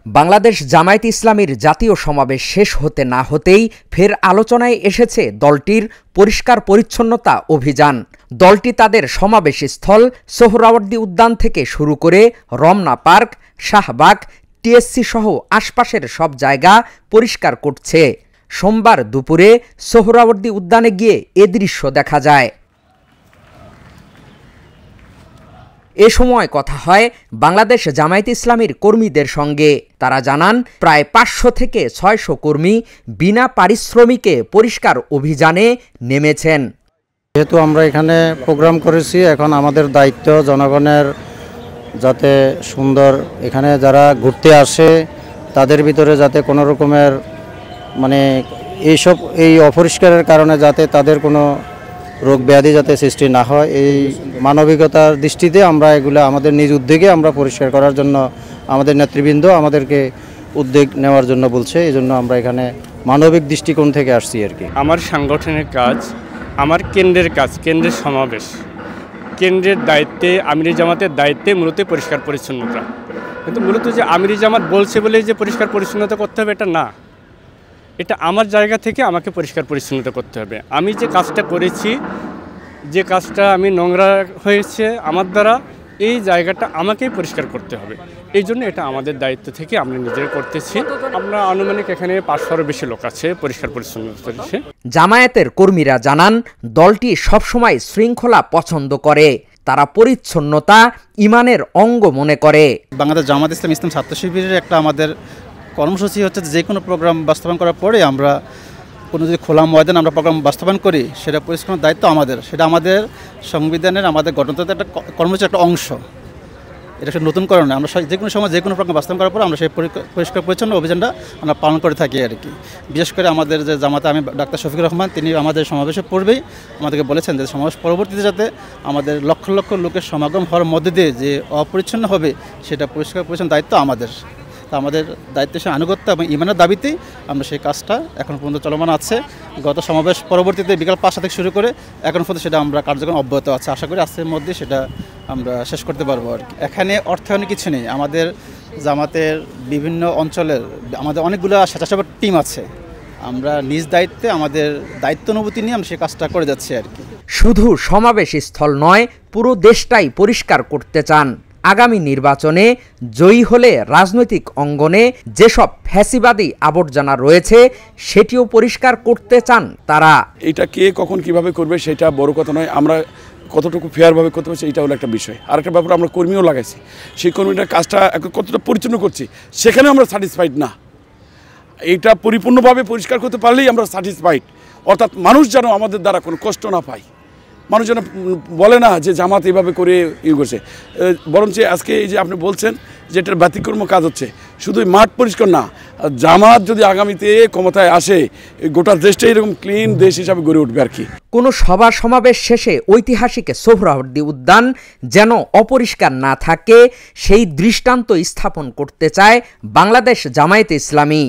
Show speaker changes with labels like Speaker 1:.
Speaker 1: বাংলাদেশ জামায়াতে ইসলামীর জাতীয় সমাবেশ শেষ হতে না হতেই ফের আলোচনায় এসেছে দলটির পরিষ্কার পরিচ্ছন্নতা অভিযান। দলটি তাদের সমাবেশস্থল সোহরাওয়ার্দী উদ্যান থেকে শুরু করে রমনা পার্ক, শাহবাগ, টিএসসি সহ আশপাশের সব জায়গা পরিষ্কার করছে। সোমবার দুপুরে সোহরাওয়ার্দী উদ্যানে গিয়ে এ দৃশ্য দেখা যায়। এ সময় কথা হয় বাংলাদেশ জামায়াতে ইসলামীর কর্মীদের সঙ্গে। তারা জানান, প্রায় 500 থেকে 600 কর্মী বিনা পারিশ্রমিকে পরিষ্কার অভিযানে নেমেছেন।
Speaker 2: যেহেতু আমরা এখানে প্রোগ্রাম করেছি, এখন আমাদের দায়িত্ব জনগণের যাতে সুন্দর, এখানে যারা ঘুরতে আসে তাদের ভিতরে যাতে কোনো রকমের এই অপরিষ্কারের কারণে যাতে তাদের কোনো রোগ ব্যাধি যাতে সৃষ্টি না হয়, এই মানবিকতার দৃষ্টিতে আমরা এগুলো আমাদের নিজ উদ্যোগে আমরা পরিষ্কার করার জন্য আমাদের নেতৃবৃন্দ আমাদেরকে উদ্যোগ নেওয়ার জন্য বলছে। এই জন্য আমরা এখানে মানবিক দৃষ্টিকোণ থেকে আসছি আর কি।
Speaker 3: আমার সাংগঠনিক কাজ, আমার কেন্দ্রের কাজ, কেন্দ্রের সমাবেশ, কেন্দ্রের দায়িত্বে, আমিরি জামাতের দায়িত্বে মূলত পরিষ্কার পরিচ্ছন্নতা। কিন্তু মূলত যে আমিরি জামাত বলছে বলে যে পরিষ্কার পরিচ্ছন্নতা করতে হবে এটা না, এটা আমার জায়গা থেকে আমাকে পরিষ্কার পরিচ্ছন্নতা করতে হবে। আমি যে কাজটা করেছি, যে কাজটা আমি নোংরা হয়েছে আমার দ্বারা, এই জায়গাটা আমাকেই পরিষ্কার করতে হবে। এই জন্য এটা আমাদের দায়িত্ব থেকে আমরা নিজেরা করতেছি। আমরা আনুমানিক এখানে 500-এর বেশি লোক আছে পরিষ্কার পরিচ্ছন্নতা করছে।
Speaker 1: জামায়াতের কর্মীরা জানান, দলটি সবসময় শৃঙ্খলা পছন্দ করে। তারা পরিচ্ছন্নতা ইমানের অঙ্গ মনে করে।
Speaker 4: বাংলাদেশ জামায়াতে ইসলামী ছাত্র শিবিরের একটা আমাদের কর্মসূচি হচ্ছে যে কোনো প্রোগ্রাম বাস্তবায়ন করার পরে আমরা কোনো যদি খোলা ময়দান আমরা প্রোগ্রাম বাস্তবায়ন করি, সেটা পরিষ্কারের দায়িত্ব আমাদের। সেটা আমাদের সংবিধানের, আমাদের গণতন্ত্রের একটা কর্মসূচির একটা অংশ। এটা একটা নতুনকরণ। আমরা যে কোনো সময় যে কোনো প্রোগ্রাম বাস্তবায়ন করার পর আমরা সেই পরিষ্কার পরিচ্ছন্ন অভিযানটা আমরা পালন করে থাকি আর কি। বিশেষ করে আমাদের যে জামাতে আমি ডাক্তার শফিকুর রহমান, তিনি আমাদের সমাবেশের পূর্বেই আমাদেরকে বলেছেন যে সমাবেশ পরবর্তীতে যাতে আমাদের লক্ষ লক্ষ লোকের সমাগম হওয়ার মধ্যে দিয়ে যে অপরিচ্ছন্ন হবে, সেটা পরিষ্কার পরিচ্ছন্ন দায়িত্ব আমাদের। আমাদের দায়িত্বের সে আনুগত্য এবং ইমানের দাবিতেই আমরা সেই কাজটা এখন পর্যন্ত চলমান আছে। গত সমাবেশ পরবর্তীতে বিকাল 5টা থেকে শুরু করে এখন পর্যন্ত সেটা আমরা কার্যক্রম অব্যাহত আছে। আশা করি আজকের মধ্যে সেটা আমরা শেষ করতে পারবো আর কি। এখানে অর্থায়নের কিছু নেই। আমাদের জামাতের বিভিন্ন অঞ্চলের আমাদের অনেকগুলো স্বেচ্ছাসেবক টিম আছে। আমরা নিজ দায়িত্বে আমাদের দায়িত্ব অনুভূতি নিয়ে আমরা সেই কাজটা করে যাচ্ছি আর কি।
Speaker 1: শুধু সমাবেশ স্থল নয়, পুরো দেশটাই পরিষ্কার করতে চান। আগামী নির্বাচনে জয়ী হলে রাজনৈতিক অঙ্গনে যেসব ফ্যাসিবাদী আবর্জনা রয়েছে সেটিও পরিষ্কার করতে চান তারা।
Speaker 5: এটা কে কখন কিভাবে করবে সেটা বড় কথা নয়, আমরা কতটুকু ফেয়ারভাবে করতে পারছি এটা হলো একটা বিষয়। আরেকটা ব্যাপার, আমরা কর্মীও লাগাইছি, সেই কর্মীটার কাজটা কতটা পরিচ্ছন্ন করছি সেখানে আমরা স্যাটিসফাইড না। এইটা পরিপূর্ণভাবে পরিষ্কার করতে পারলেই আমরা স্যাটিসফাইড। অর্থাৎ মানুষ যেন আমাদের দ্বারা কোনো কষ্ট না পায়, মানুষ যেন বলে না যে জামাত এইভাবে করে করছে। বরঞ্চ আজকে এই যে আপনি বলছেন যে এটার ব্যতিক্রম কাজ হচ্ছে, শুধু মাঠ পরিষ্কার না, জামাত যদি আগামীতে ক্ষমতায় আসে গোটা দেশটা এরকম ক্লিন দেশ হিসাবে গড়ে উঠবে আর কি।
Speaker 1: কোনো সভা সমাবেশ শেষে ঐতিহাসিক সোহরাওয়ার্দী উদ্যান যেন অপরিষ্কার না থাকে সেই দৃষ্টান্ত স্থাপন করতে চায় বাংলাদেশ জামায়াতে ইসলামী।